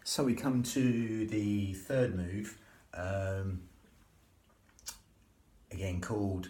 So we come to the third move, again called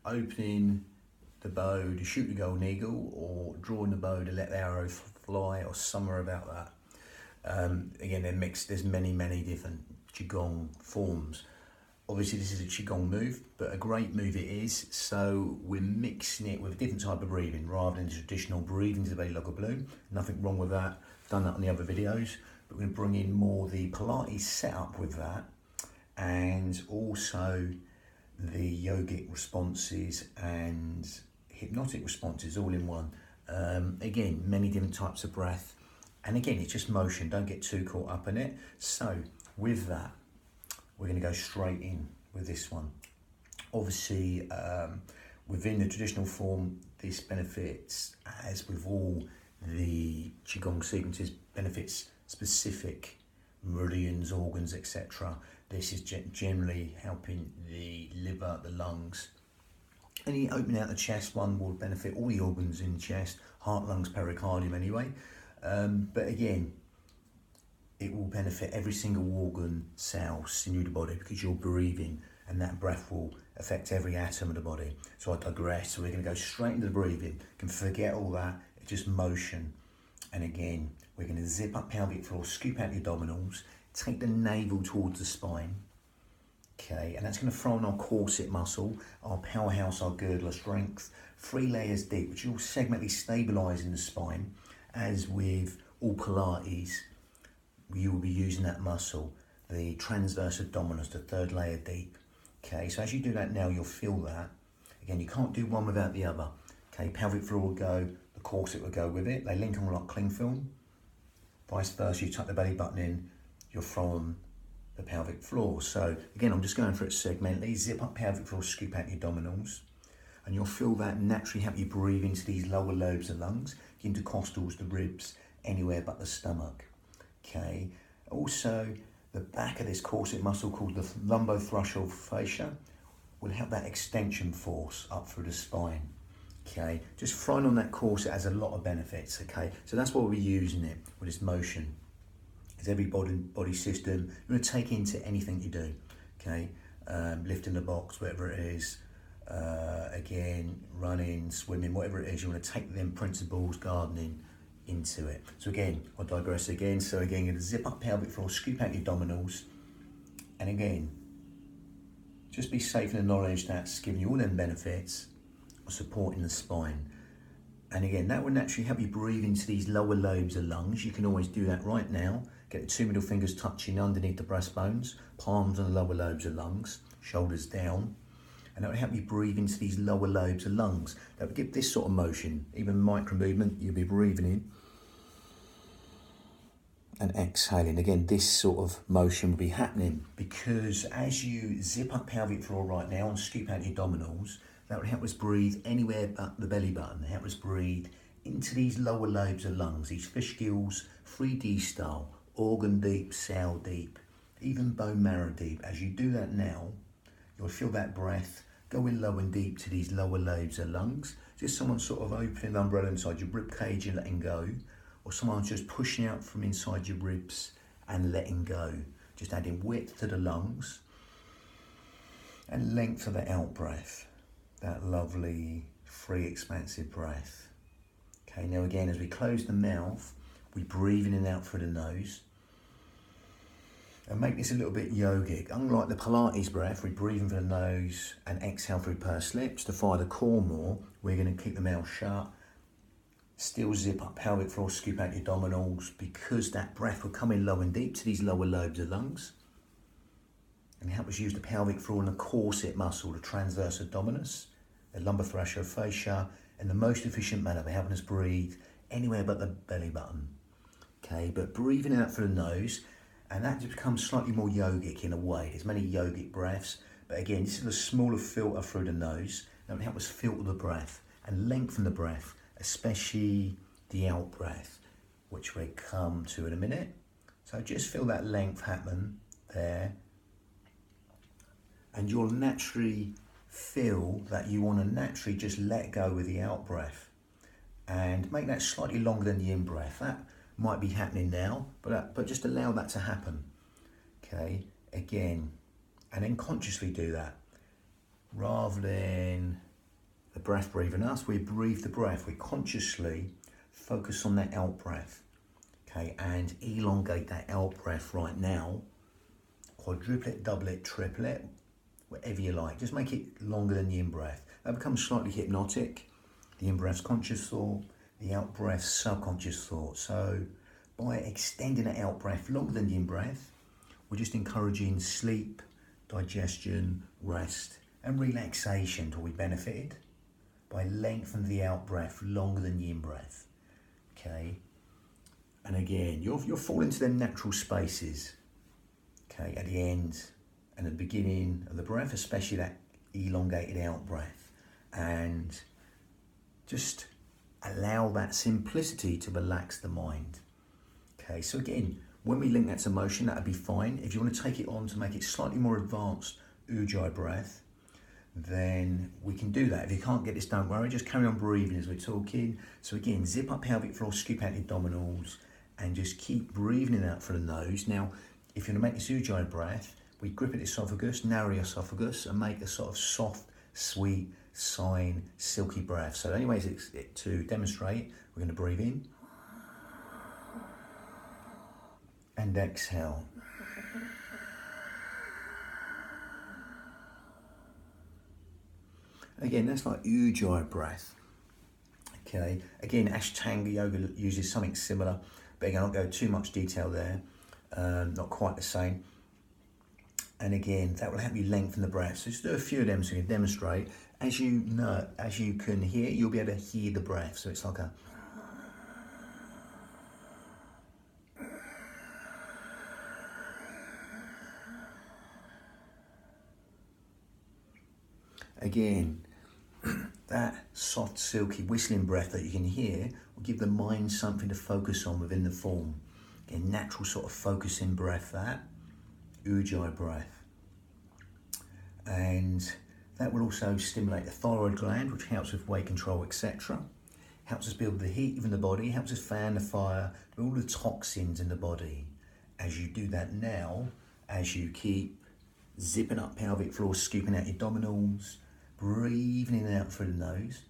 opening the bow to shoot the golden eagle, or drawing the bow to let the arrow fly, or somewhere about that. Again, they're mixed. There's many different qigong forms. Obviously this is a qigong move, but a great move it is. So we're mixing it with a different type of breathing rather than traditional breathing to the belly like a balloon. Nothing wrong with that. I've done that on the other videos. But we're going to bring in more the Pilates setup with that, and also the yogic responses and hypnotic responses all in one. Again, many different types of breath. And again, it's just motion. Don't get too caught up in it. So with that, we're going to go straight in with this one. Obviously, within the traditional form, this benefits, as with all the qigong sequences, benefits specific meridians, organs, etc. This is generally helping the liver, the lungs. Any opening out the chest one will benefit all the organs in the chest, heart, lungs, pericardium anyway. But again, it will benefit every single organ, cell, sinew of the body, because you're breathing, and that breath will affect every atom of the body. So I digress. So we're going to go straight into the breathing. You can forget all that. It's just motion. And again, we're going to zip up pelvic floor, scoop out the abdominals, take the navel towards the spine. Okay, and that's going to throw on our corset muscle, our powerhouse, our girdler strength, 3 layers deep, which will segmentally stabilise in the spine. As with all Pilates, you will be using that muscle, the transverse abdominis, the 3rd layer deep. Okay, so as you do that now, you'll feel that. Again, you can't do one without the other. Okay, pelvic floor will go, the corset will go with it. They link on like cling film. Vice versa, you tuck the belly button in, you're from the pelvic floor. So again, I'm just going for it segmentally. Zip up pelvic floor, scoop out the abdominals. And you'll feel that naturally help you breathe into these lower lobes of lungs, intercostals, the ribs, anywhere but the stomach. Okay. Also, the back of this corset muscle called the lumbothrusal fascia will help that extension force up through the spine. Okay, just throwing on that corset has a lot of benefits. Okay, so that's why we're using it with this motion. It's every body system you're going to take into anything you do. Okay, lifting the box, whatever it is. Again, running, swimming, whatever it is, you want to take them principles, gardening, into it. So again, I'll digress again. So again, you're going to zip up pelvic floor, scoop out your abdominals, and again, just be safe in the knowledge that's giving you all them benefits of supporting the spine. And again, that will naturally help you breathe into these lower lobes of lungs. You can always do that right now. Get the 2 middle fingers touching underneath the breastbones, palms on the lower lobes of lungs, shoulders down. And that will help you breathe into these lower lobes of lungs. That will give this sort of motion, even micro movement, you'll be breathing in and exhaling. Again, this sort of motion will be happening because as you zip up pelvic floor right now and scoop out your abdominals, that will help us breathe anywhere but the belly button. Help us breathe into these lower lobes of lungs, these fish gills, 3D style, organ deep, cell deep, even bone marrow deep. As you do that now, you'll feel that breath going low and deep to these lower lobes of lungs. Just someone sort of opening the umbrella inside your rib cage and letting go, or someone's just pushing out from inside your ribs and letting go. Just adding width to the lungs and length to the out breath. That lovely, free, expansive breath. Okay, now again, as we close the mouth, we breathe in and out through the nose. And make this a little bit yogic. Unlike the Pilates breath, we breathe in through the nose and exhale through pursed lips to fire the core more. We're going to keep the mouth shut. Still zip up pelvic floor, scoop out your abdominals, because that breath will come in low and deep to these lower lobes of lungs and help us use the pelvic floor and the corset muscle, the transverse abdominis, the lumbothrusal fascia, in the most efficient manner. They're helping us breathe anywhere but the belly button. Okay, but breathing out through the nose, and that just becomes slightly more yogic in a way. There's many yogic breaths, but again, this is a smaller filter through the nose that will help us filter the breath and lengthen the breath, especially the out breath, which we'll come to in a minute. So just feel that length happen there. And you'll naturally feel that you want to naturally just let go with the out breath and make that slightly longer than the in breath. That might be happening now, but just allow that to happen. Okay, again, and then consciously do that. Rather than the breath breathing us, we breathe the breath. We consciously focus on that out breath. Okay, and elongate that out breath right now. Quadruple it, double it, triple it, whatever you like. Just make it longer than the in-breath. That becomes slightly hypnotic. The in-breath's conscious thought, the out-breath's subconscious thought. So by extending the out-breath longer than the in-breath, we're just encouraging sleep, digestion, rest, and relaxation till we benefited by lengthening the out-breath longer than the in-breath. Okay? And again, you'll fall into them natural spaces. Okay, at the end and the beginning of the breath, especially that elongated out breath. And just allow that simplicity to relax the mind. Okay, so again, when we link that to motion, that'd be fine. If you want to take it on to make it slightly more advanced ujjayi breath, then we can do that. If you can't get this, don't worry, just carry on breathing as we're talking. So again, zip up pelvic floor, scoop out your abdominals, and just keep breathing it out through the nose. Now, if you're going to make this ujjayi breath, we grip at the esophagus, narrow the esophagus, and make a sort of soft, sweet, sighing, silky breath. So the only way to demonstrate, we're going to breathe in and exhale. Again, that's like ujjayi breath. Okay, again, Ashtanga Yoga uses something similar, but again, I won't go too much detail there. Not quite the same. And again, that will help you lengthen the breath. So just do a few of them so you can demonstrate. As you know, as you can hear, you'll be able to hear the breath. So it's like a... Again, that soft, silky, whistling breath that you can hear will give the mind something to focus on within the form. Again, natural sort of focusing breath, that ujjayi breath. And that will also stimulate the thyroid gland, which helps with weight control, etc. Helps us build the heat within the body, helps us fan the fire, all the toxins in the body. As you do that now, as you keep zipping up pelvic floor, scooping out your abdominals, breathing in and out through the nose.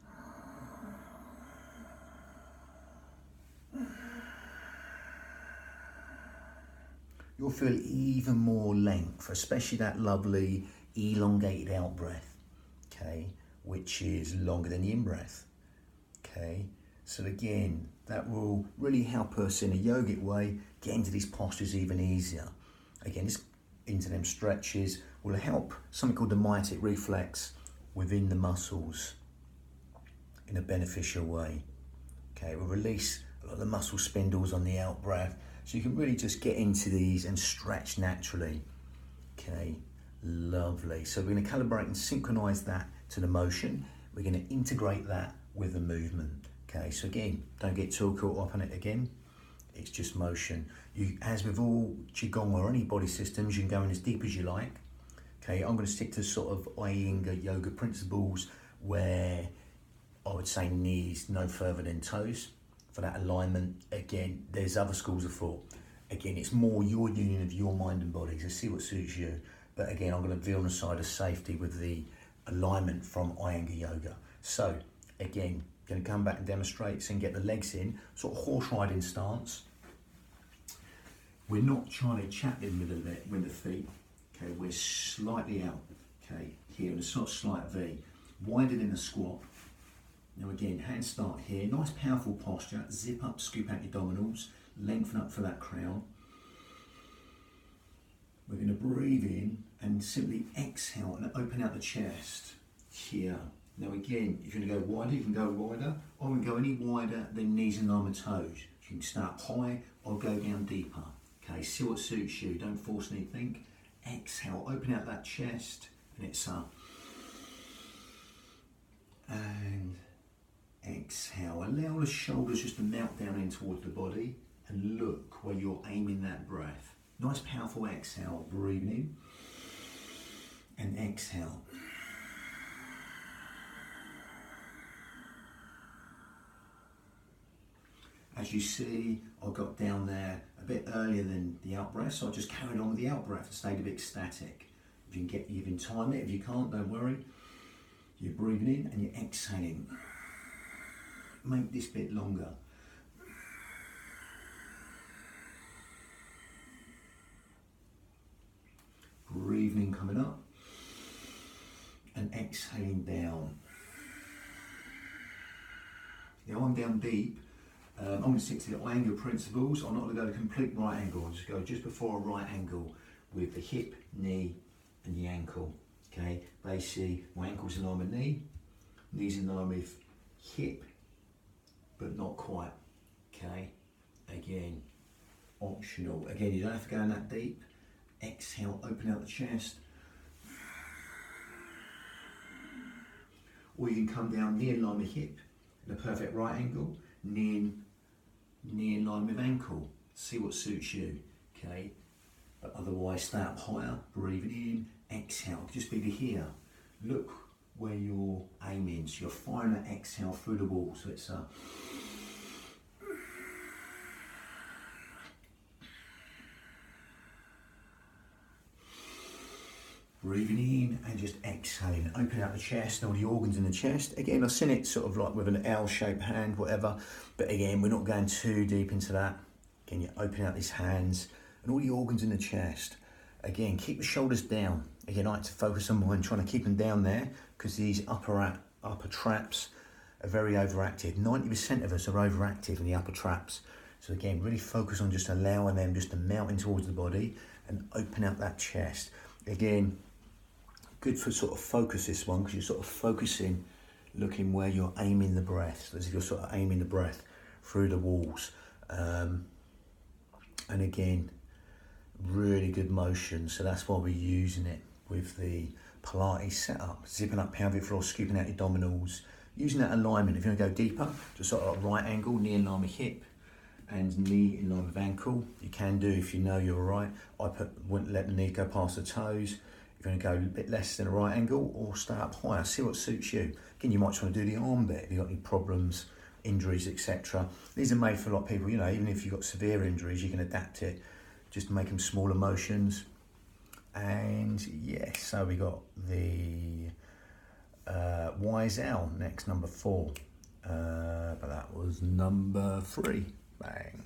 You'll feel even more length, especially that lovely elongated out breath, okay, which is longer than the in breath, okay. So again, that will really help us in a yogic way get into these postures even easier. Again, this into them stretches will help something called the myotic reflex within the muscles in a beneficial way. Okay, we'll release a lot of the muscle spindles on the out breath, so you can really just get into these and stretch naturally. Okay, lovely. So we're going to calibrate and synchronize that to the motion. We're going to integrate that with the movement. Okay, so again, don't get too caught up on it again. It's just motion. As with all qigong or any body systems, you can go in as deep as you like. Okay, I'm going to stick to sort of Iyengar yoga principles where I would say knees no further than toes for that alignment. Again, there's other schools of thought. Again, it's more your union of your mind and body, so see what suits you. But again, I'm going to veer on the side of safety with the alignment from Iyengar yoga. So again, going to come back and demonstrate so you can get the legs in, sort of horse riding stance. We're not trying to chap in with the feet. Okay, we're slightly out. Okay, here in a sort of slight V, wider than a squat. Now again, hands start here. Nice powerful posture. Zip up, scoop out your abdominals, lengthen up for that crown. We're going to breathe in and simply exhale and open out the chest here. Now again, if you're going to go wider, you can go wider. I won't go any wider than knees and arm and toes. You can start high or go down deeper. Okay, see what suits you. Don't force anything. Exhale, open out that chest, and it's up. And exhale. Allow the shoulders just to melt down in towards the body, and look where you're aiming that breath. Nice powerful exhale, breathing in, and exhale. As you see, I got down there a bit earlier than the out breath, so I just carried on with the out breath and stayed a bit static. If you can time it. If you can't, don't worry. You're breathing in and you're exhaling. Make this bit longer. Breathing in, coming up, and exhaling down. The arm down deep. I'm going to stick to the angle principles. I'm not going to go to complete right angle. I'll just go just before a right angle with the hip, knee, and the ankle. Okay, basically my ankle's in line with knee, knees in line with hip, but not quite. Okay, again, optional. Again, you don't have to go in that deep. Exhale, open out the chest. Or you can come down knee in line with hip in a perfect right angle, knee in line with ankle. See what suits you, okay? But otherwise, stay up higher, breathing in, exhale. Just be here. Look where you're aiming. So you're firing that exhale through the wall. So it's a breathing in and just exhaling. Open out the chest and all the organs in the chest. Again, I've seen it sort of like with an L-shaped hand, whatever. But again, we're not going too deep into that. Again, you open out these hands and all the organs in the chest. Again, keep the shoulders down. Again, I like to focus on mine, trying to keep them down there because these upper traps are very overactive. 90% of us are overactive in the upper traps. So again, really focus on just allowing them just to melt in towards the body and open out that chest. Again, good for sort of focus this one because you're sort of focusing, looking where you're aiming the breath. So as if you're sort of aiming the breath through the walls. And again, really good motion. So that's why we're using it with the Pilates setup. Zipping up pelvic floor, scooping out your abdominals. Using that alignment. If you want to go deeper, just sort of like right angle, knee in line with hip and knee in line with ankle. You can do if you know you're right. Wouldn't let the knee go past the toes. If you want to go a bit less than a right angle or stay up higher, see what suits you. Again, you might just want to do the arm bit if you've got any problems, injuries, etc. These are made for a lot of people, you know, even if you've got severe injuries, you can adapt it. Just make them smaller motions. And yes, so we got the Wise Owl next, number 4. But that was number 3. Bang.